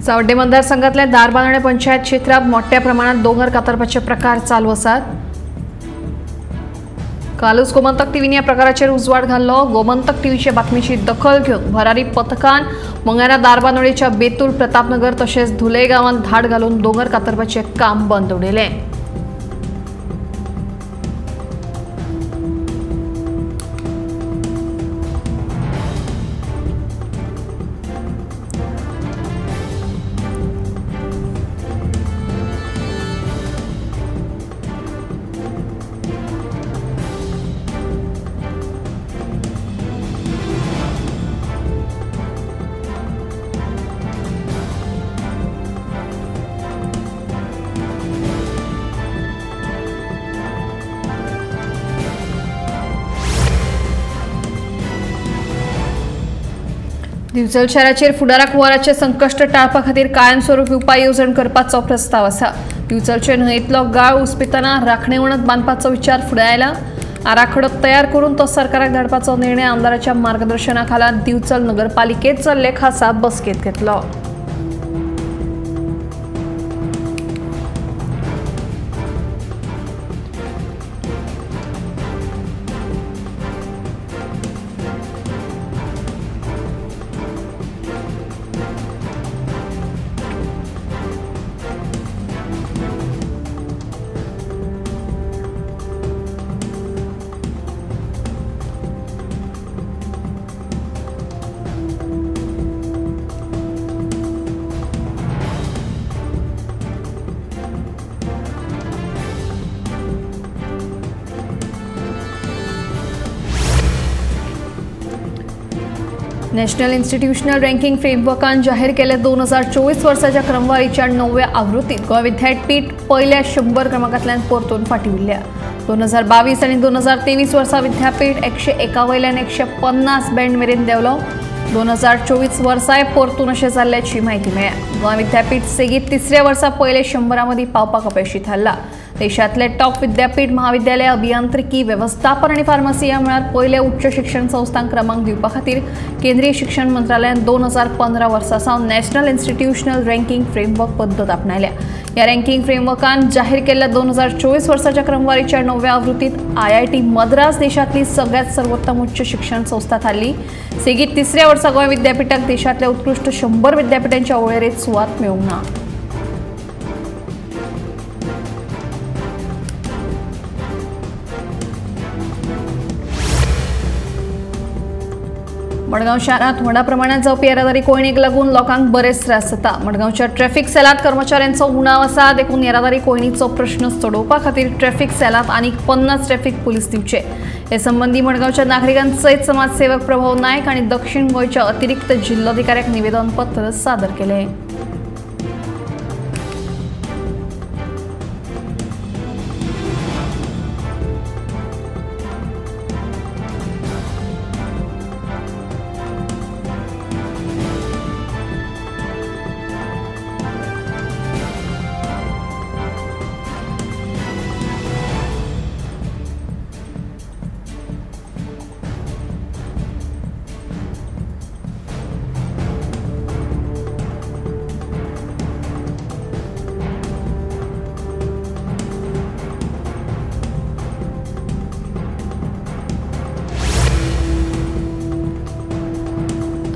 सावड्डे मतदारसंघातल्या दारबांदणे पंचायत क्षेत्रात मोठ्या प्रमाणात दोंगर कातरपाचे प्रकार चालू आसात। कालूच गोमंतक टीव्हीने या प्रकाराचेर उजवाड घाल्लो। गोमंतक टीव्हीचे बातमीची दखल घेऊन भरारी पथकान मंगळारा दारबांदोडेच्या बेतूल, प्रतापनगर तसेच धुले गावांत धाड घालून दोंगर कातरपाचे काम बंद उडयले। दिवचल शहराचेर फुडाराक हुंवाराचे संकश्ट टाळपा खातीर कायमस्वरूपी उपाय येवजण करपाचो प्रस्ताव आसा। दिवचलचे न्हंयेतलो गाळ उसपितना राखणे वणत बांदपाचो विचार फुडें आयला। आराखडो तयार करून तो सरकाराक धाडपाचो निर्णय आमदाराच्या मार्गदर्शनाखाला दिवचल नगरपालिकेत चल्ले खासा बसकेत घेतलो। नॅशनल इन्स्टिट्यूशनल रँकिंग फ्रेमवर्कान जाहीर केले 2024 वर्साच्या क्रमवारीच्या 9व्या आवृत्तीत गोंय विद्यापीठ पहिल्या 100 क्रमांकांतल्यान परतून फाटीं उरल्या। 2022 आनी 2023 वर्सा विद्यापीठ 101 वयल्यान 150 बँड मेरेन देंवलो। 2024 वर्साय परतून अशें जाल्ल्याची म्हायती मेळ्ळ्या। गोंय विद्यापीठ सेगीत तिसऱ्या वर्सा पयले 100 मदीं पावपाक अपेक्षीत थारला। देशातले टॉप विद्यापीठ, महाविद्यालय, अभियांत्रिकी, व्यवस्थापन आणि फार्मसी ह्या मळार पयले उच्च शिक्षण संस्थांक क्रमांक दिवपा खातीर केंद्रीय शिक्षण मंत्रालयान 2015 वर्सा सावन नॅशनल इन्स्टिट्यूशनल रँकिंग फ्रेमवर्क पद्दत आपणायल्या। ह्या रँकिंग फ्रेमवर्कान जाहीर केल्ल्या 2024 वर्साच्या क्रमवारीच्या 9व्या आवृत्तीत IIT मद्रास देशातली सगळ्यात सर्वोत्तम उच्च शिक्षण संस्था थारली। सेगीत तिसऱ्या वर्सा गोंय विद्यापीठाक देशातल्या उत्कृष्ट 100 विद्यापीठांच्या वळेरेंत सुवात मेळूंक ना। मडगांव शहरात व्हडा प्रमाणात जावपी येरादारी कोयणेक लागून लोकांक बरेच त्रास जाता। मडगांवच्या ट्रॅफिक सेलात कर्मचाऱ्यांचो उणाव आसा, देखून येरादारी कोयणीचो प्रश्न सोडोवपा खातीर ट्रॅफिक सेलात आनीक 50 ट्रॅफिक पुलीस दिवचे। हे संबंधी मडगांवच्या नागरिकांत सयत समाजसेवक प्रभाव नायक आणि दक्षिण गोंयच्या अतिरिक्त जिल्लोधिकाऱ्याक निवेदन पत्र सादर केले।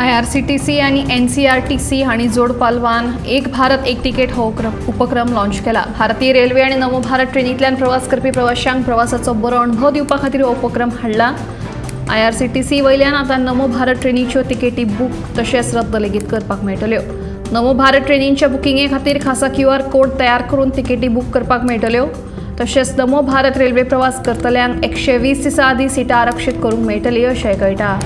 IRCTC आणि NCRTC हांणी जोड पालवान एक भारत एक तिकेट हो उपक्रम लॉन्च केला। भारतीय रेल्वे आणि नमो भारत ट्रेनींतल्यान प्रवास करपी प्रवाशांक प्रवासाचो बरो अनुभव दिवपा खातीर हो उपक्रम हाडला। IRCTC वयल्यान आतां नमो भारत ट्रेनीच्यो तिकेटी बूक तशेंच रद्द लेगीत करपाक मेळटल्यो। नमो भारत ट्रेनींच्या बुकिंगे खातीर खासा QR कोड तयार करून तिकेटी बूक करपाक मेळटल्यो। तशेंच नमो भारत रेल्वे प्रवास करतल्यांक 120 दिसां आदीं सिटां आरक्षीत करूंक मेळटलीं अशेंय कळटा।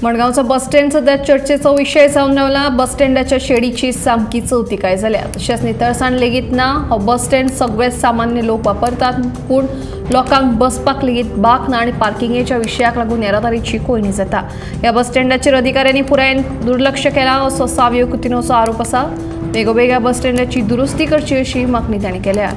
मडगावचा बस स्टँड सध्या चर्चेचा विषय जावन रावला. बस स्टँडाच्या शेडीची सामकी चवथीकाय जाल्या. तशेंच नितळसाण लेगीत ना. हो बस स्टँड सगळे सामान्य लोक वापरतात, पूण लोकांक बसपाक लेगीत बाक ना आनी पार्किंगेच्या विशयाक लागून येरादारीची कोयणी जाता. ह्या बस स्टँडाचेर अधिकाऱ्यांनी पुरायेन दुर्लक्ष केलां असो सावयो कुतिनोचो आरोप आसा. बेगोबेग बस स्टँडाची दुरुस्ती करची अशी मागणी तांणी केल्या.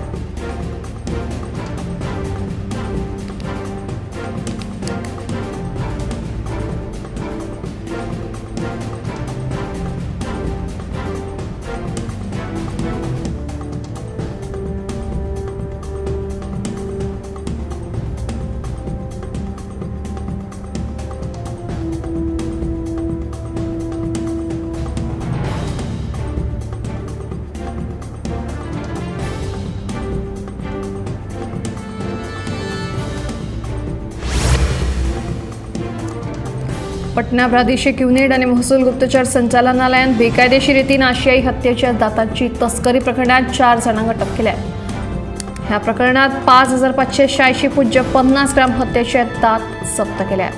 पटना प्रादेशिक युनिट आणि महसूल गुप्तचर संचालनालयान बेकायदेशीर रितीन आशियाई हत्येच्या दातांची तस्करी प्रकरणात 4 जाणांक अटक केल्या. ह्या प्रकरणात 5,586.50 ग्राम हत्येचे दात जप्त केल्या.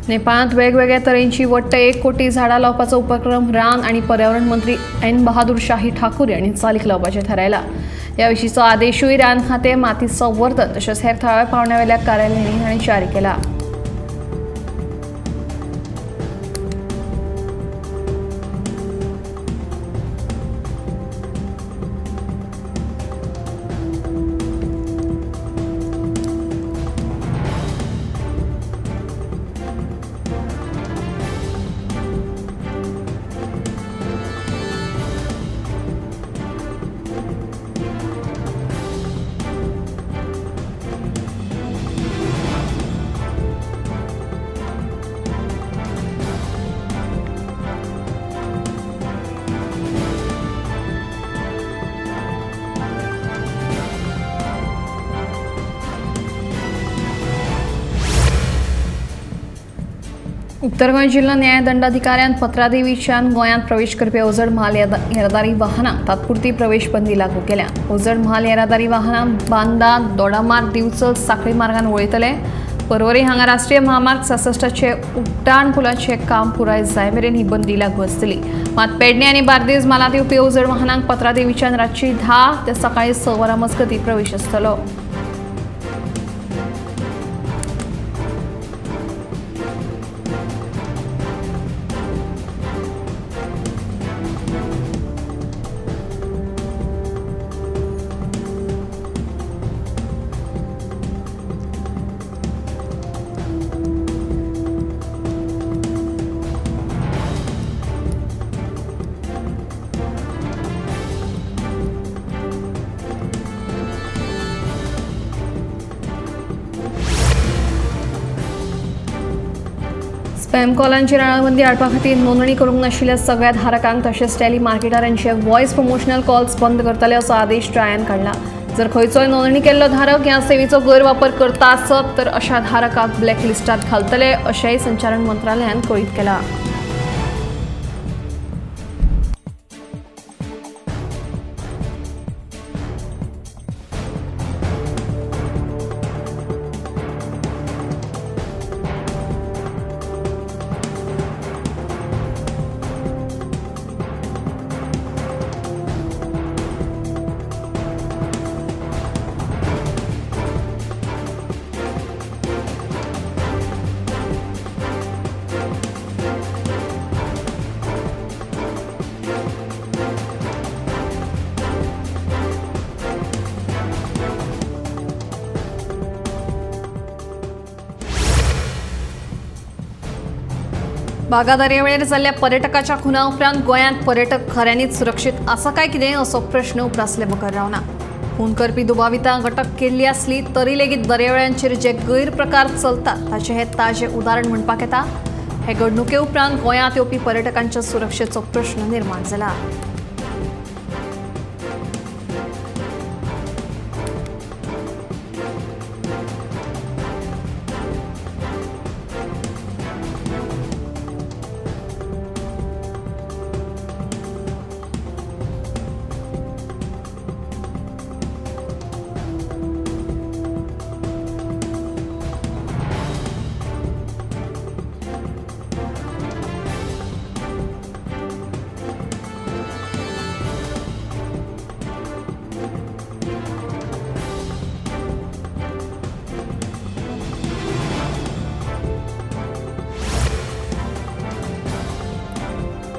नेपाळांत वेगवेगळ्या तरेची वट्ट 1 कोटी झाडां लावपाचो उपक्रम रान आणि पर्यावरण मंत्री एन बहादूर शाही ठाकूर यांनी चालीक लावपाचें थारायला. ह्या विशींचो आदेशूय रान खातें, माती संवर्धन तशेंच हेर थळाव्या पावंड्यावेल्या कार्यालयांनी तांणी जारी केला. उत्तर गोंय जिल्हा न्याय दंडाधिकाऱ्यान पत्रादेवीच्यान गोंयांत प्रवेश करपी अवजड म्हाल येरादारी वाहनांक तात्पुरती प्रवेश बंदी लागू केल्या. अवजड म्हाल येरादारी वाहनां बांदा, दोडामार्ग, दिवचल, साखळी मार्गान वळयतले. पर्वरी हांगा राष्ट्रीय महामार्ग 66चे उड्डाण पुलाचे काम पुराय जाय मेरेन ही बंदी लागू आसतली. मात पेडणे आनी बार्देज म्हालांत येवपी अवजड वाहनांक पत्रादेवीच्यान रातची 10 ते सकाळी 6 वरां मजगतीं प्रवेश आसतलो. स्पॅम कॉलांची राळाबंदी हाडपा खातीर नोंदणी करूंक नाशिल्ल्या सगळ्या धारकांक तशेंच टेली मार्केटरांचे व्हॉइस प्रमोशनल कॉल्स बंद करतले असो आदेश ट्रायान काडला. जर खंयचोय नोंदणी केल्लो धारक ह्या सेवेचो गैरवापर करता आसत तर अशा धारकांक ब्लॅकलिस्टात घालतले अशेंय संचालन मंत्रालयान कळीत केला. बागा दर्यावेळेर जाल्ल्या पर्यटकाच्या खुना उपरांत गोंयांत पर्यटक खऱ्यांनीच सुरक्षीत आसा काय कितें असो प्रश्न उपरासले बगर रावना। खून करपी दुबावितांक अटक केल्ली आसली तरी लेगीत दर्यावेळ्यांचेर जे गैरप्रकार चलतात ताचे हे ताजें उदाहरण म्हणपाक येता। हे घडणुके उपरांत गोंयांत येवपी पर्यटकांच्या सुरक्षेचो प्रश्न निर्माण जाला।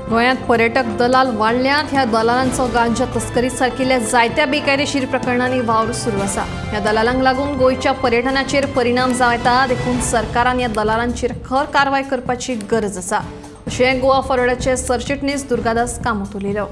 गोंयांत पर्यटक दलाल वाडल्यात। ह्या दलालांचो गांजा तस्करी सारकिल्ल्या जायत्या बेकायदेशीर प्रकरणांनी वावर सुरू आसा। ह्या दलालांक लागून गोंयच्या पर्यटनाचेर परिणाम जावं येता। देखून सरकारान ह्या दलालांचेर खर कारवाय करपाची गरज आसा अशें गोवा फॉरवर्डाचे सरचिटणीस दुर्गादास कामत उलयलो।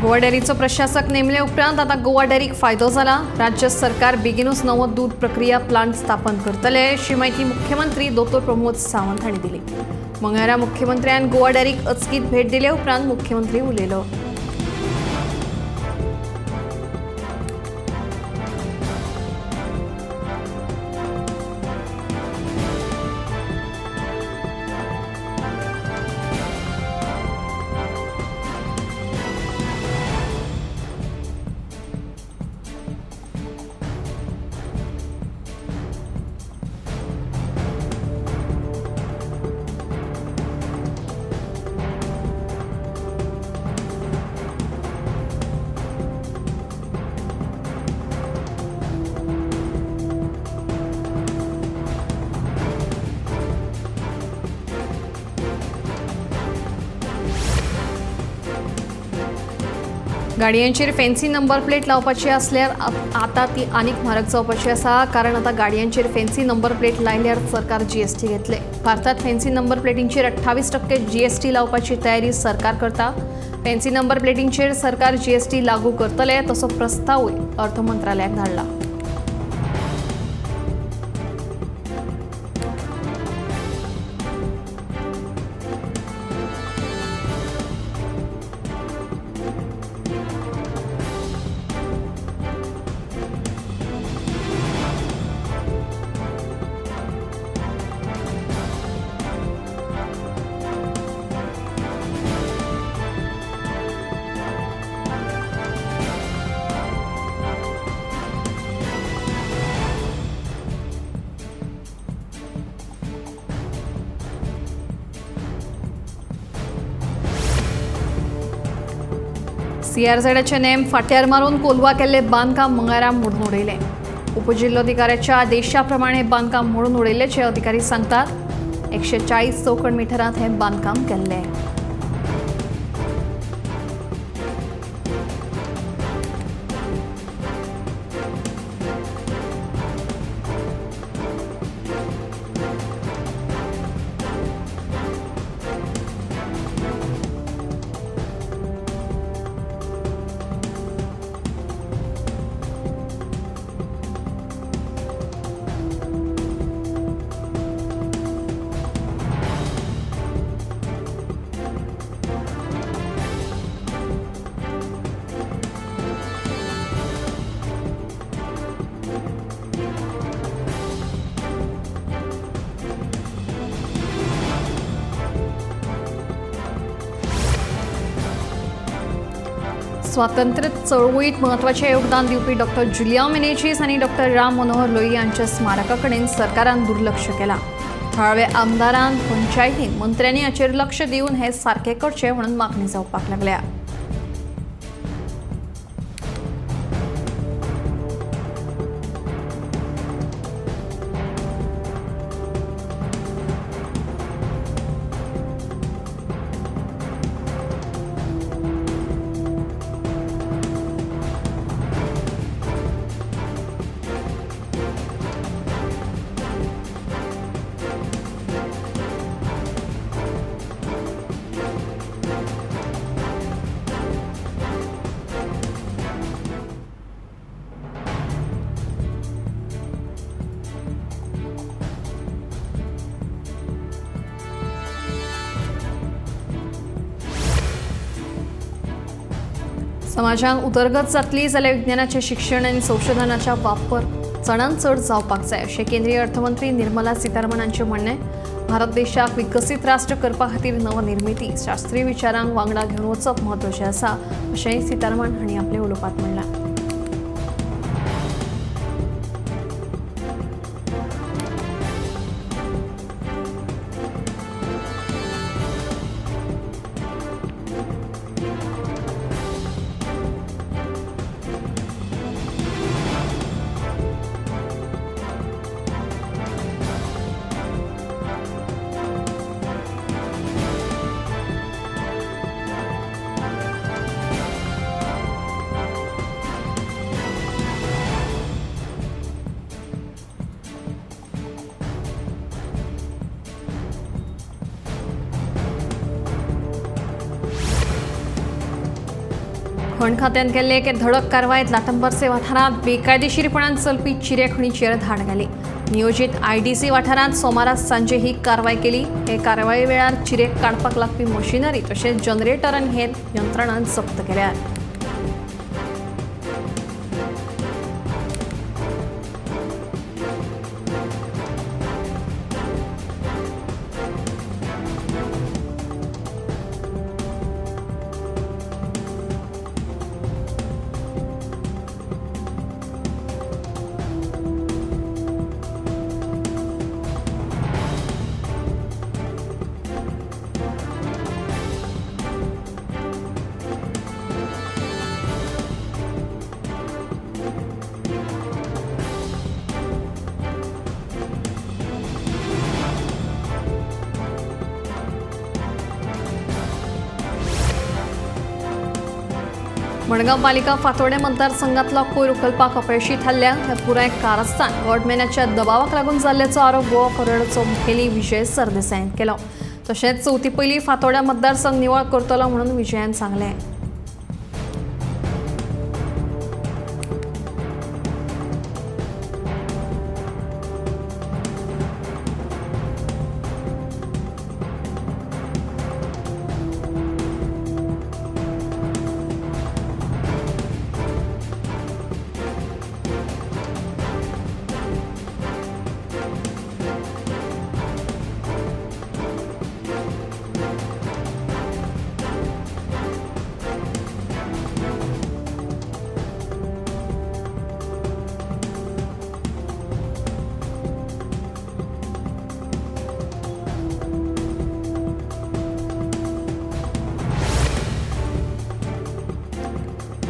गोवा डेअरीचो प्रशासक नेमले उपरांत आता गोवा डेअरीक फायदो जाला। राज्य सरकार बेगीनूच नवो दूध प्रक्रिया प्लांट स्थापन करतले अशी माहिती मुख्यमंत्री दोतोर प्रमोद सावंत हांणी दिली। मंगळारा मुख्यमंत्र्यान गोवा डेअरीक अचकीत भेट दिले उपरांत मुख्यमंत्री उलयलो। गाडयांचेर फॅन्सी नंबर प्लेट लावपाची असल्यार आता ती आनीक म्हारग जावपाची आसा। कारण आता गाडयांचेर फॅन्सी नंबर प्लेट लायल्यार सरकार जीएसटी घेतले। भारतात फॅन्सी नंबर प्लेटींचेर 28% जीएसटी लावपाची तयारी सरकार करता। फॅन्सी नंबर प्लेटींचेर सरकार जीएसटी लागू करतले तसो प्रस्तावूय अर्थ मंत्रालयाक धाडला। सीआरझेडाचे नेम फाट्यार मारून कोलवा केल्ले बांदकाम मंगळारा मोडून उडयले। उपजिल्लोधिकाऱ्याच्या आदेशा प्रमाणे बांदकाम मोडून उडयल्ल्याचे अधिकारी सांगतात। 140 चौकड मिटरांत हे बांदकाम केल्ले। स्वातंत्र्य चळवळीत महत्त्वाचे योगदान दिवपी डॉक्टर जुलिया मेनेझीस आणि डॉक्टर राम मनोहर लोहिया यांच्या स्मारकाकडेन सरकारान दुर्लक्ष केला. थळाव्या आमदारान, पंचायतीन, मंत्र्यांनी हाचेर लक्ष दिवन हे सारखे करचे म्हणून मागणी जावपाक लागल्या. समाजात उदरगत जातली जाल्यार विज्ञानाचे शिक्षण आणि संशोधनाचा वापर चडांत चड जावपाक जाय अशें केंद्रीय अर्थमंत्री निर्मला सीतारामन हांचें म्हणणें. भारत देशाक विकसीत राष्ट्र करपा खातीर नवनिर्मिती, शास्त्रीय विचारांक वांगडा घेवन वचप म्हत्वाचें आसा अशेंय सीतारामन हांणी आपल्या उलोवपांत म्हणलां. खण खात्यान केल्ले एके धडक कारवायेत लाटंबरसे वाठारांत बेकायदेशीरपणान चलपी चिरे खणीचेर धाड घाली. नियोजीत आयडीसी वाठारांत सोमारा सांजे ही कारवाय केली. हे कारवाये वेळार चिरे काडपाक लागपी मशिनरी तशेंच जनरेटर आनी हेर यंत्रणा जप्त केल्यात. मडगांव पालिका फातोर्डे मतदारसंघातलो कोयर उखलपाक अपयशी थारल्या. हे पुराय कारस्थान गव्हर्नमेंटाच्या दबावाक लागून जाल्ल्याचो आरोप गोवा फॉरवर्डचो मुखेली विजय सरदेसायान केलो. तशेंच चवथी पयली फातोर्डा मतदारसंघ निवळ करतलो म्हणून विजयान सांगलें.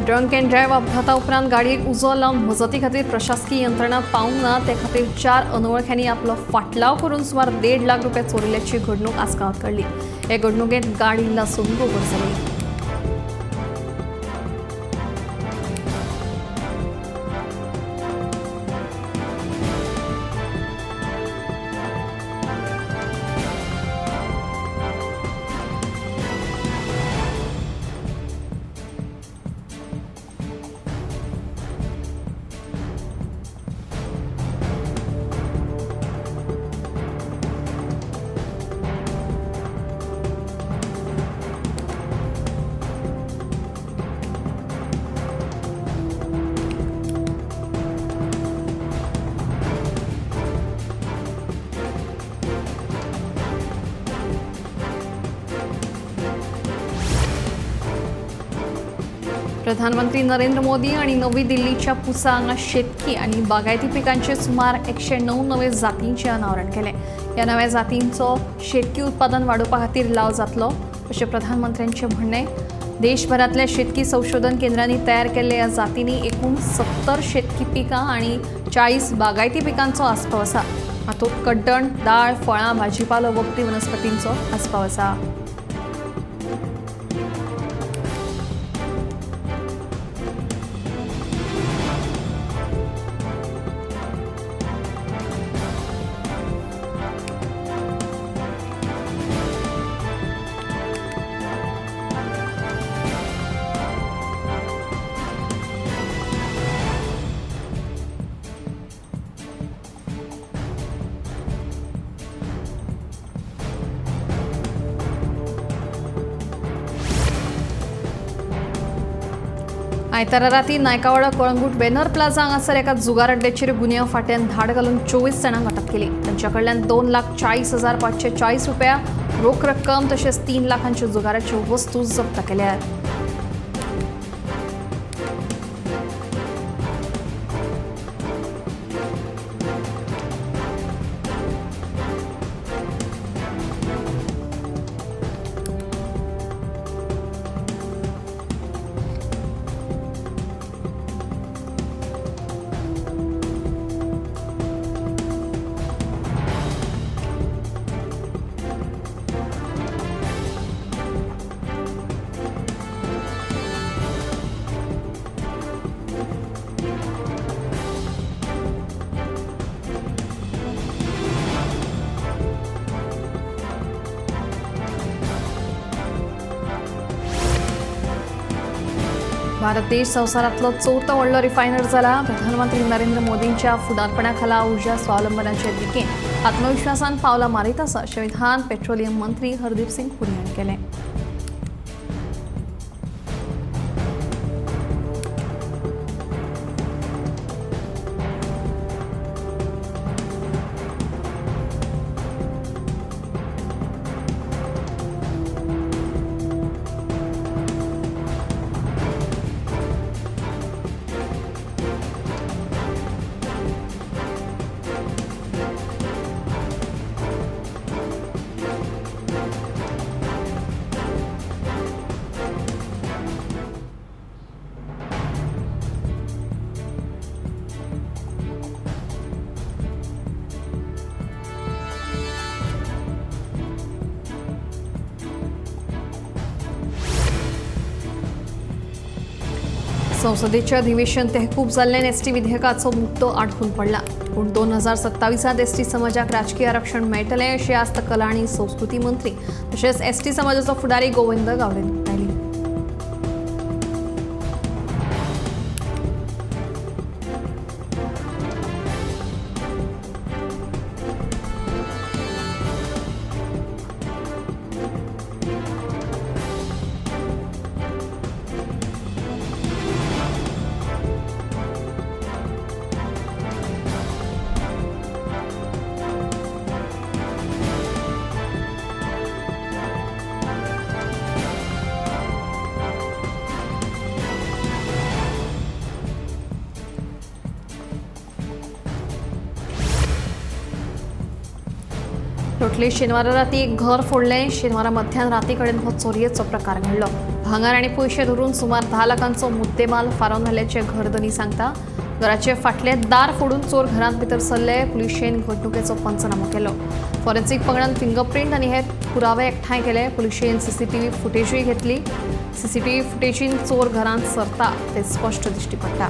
ड्रंक एंड ड्रायव्ह अपघाता उपरांत गाडयेक उजो लावन मजती खातीर प्रशासकीय यंत्रणा पावूंक ना ते खातीर 4 अनवळख्यांनी आपलो फाटलाव करून सुमार 1.5 लाख रुपया चोरिल्ल्याची घडणूक आसगांवांत घडली. हे घडणुकेंत गाडी लासून गोबर जाली. प्रधानमंत्री नरेंद्र मोदी आणि नवी दिल्लीच्या पुसा हांगा शेतकी आणि बागायती पिकांचे सुमार 109 नवे जातींचे अनावरण केले। या नव्या जातींचो शेतकी उत्पादन वाडोवपा खातीर लाव जातलो अशें प्रधानमंत्र्यांचे म्हणणे। देशभरातल्या शेतकी संशोधन केंद्रांनी तयार केल्ल्या या जातींनी एकूण 70 शेतकी पिकां आणि 40 बागायती पिकांचो आस्पाव आसा। हातूंत कड्डण, दाळ, फळां, भाजीपालो, वखदी वनस्पतींचो आस्पाव आसा। आयतारा राती नायकावाडा कळंगूट बॅनर प्लाझा हांगासर एका जुगार अड्ड्याचेर गुन्यांव फाट्यान धाड घालून 24 जाणांक अटक केली। तांच्या कडल्यान 2,40,540 रुपया रोख रक्कम तशेंच 3 लाखांच्यो जुगाराच्यो वस्तू जप्त केल्यात। भारत देश संवसारांतलो चौथो व्हडलो रिफायनर जाला। प्रधानमंत्री नरेंद्र मोदींच्या फुडारपणाखाला उर्जा स्वावलंबनाचे दिकेन आत्मविश्वासान पावलां मारीत आसा अशें विधान पेट्रोलियम मंत्री हरदीप सिंग पुरी हांणी केलें। संसदेचे अधिवेशन तहकूब जाल्ल्यान एसटी विधेयकाचो मुद्दो आडकून पडला। पूण 2027 एसटी समाजाक राजकीय आरक्षण मेळटलें अशें आस्त कला आनी संस्कृती मंत्री तशेंच एसटी समाजाचो फुडारी गोविंद गावडेन उक्तायली। लोटली शेनवारा राती एक घर फोडलें। शेनवारा मध्यान राती कडेन हो चोरयेचो प्रकार घडलो। भांगार आनी पयशे धरून सुमार 10 लाखांचो मुद्देमाल फारावन व्हेल्ल्याचे घरधनी सांगता। घराचे फाटले दार फोडून चोर घरांत भितर सरले। पुलिशेन घडणुकेचो पंचनामो केलो। फॉरेन्सिक पंगडान फिंगरप्रिंट आनी हेर पुरावे एकठांय केले। पुलिशेन सीसीटीव्ही फुटेजूय घेतली। सीसीटीव्ही फुटेजीन चोर घरांत सरता ते स्पश्ट दिश्टी पडटा।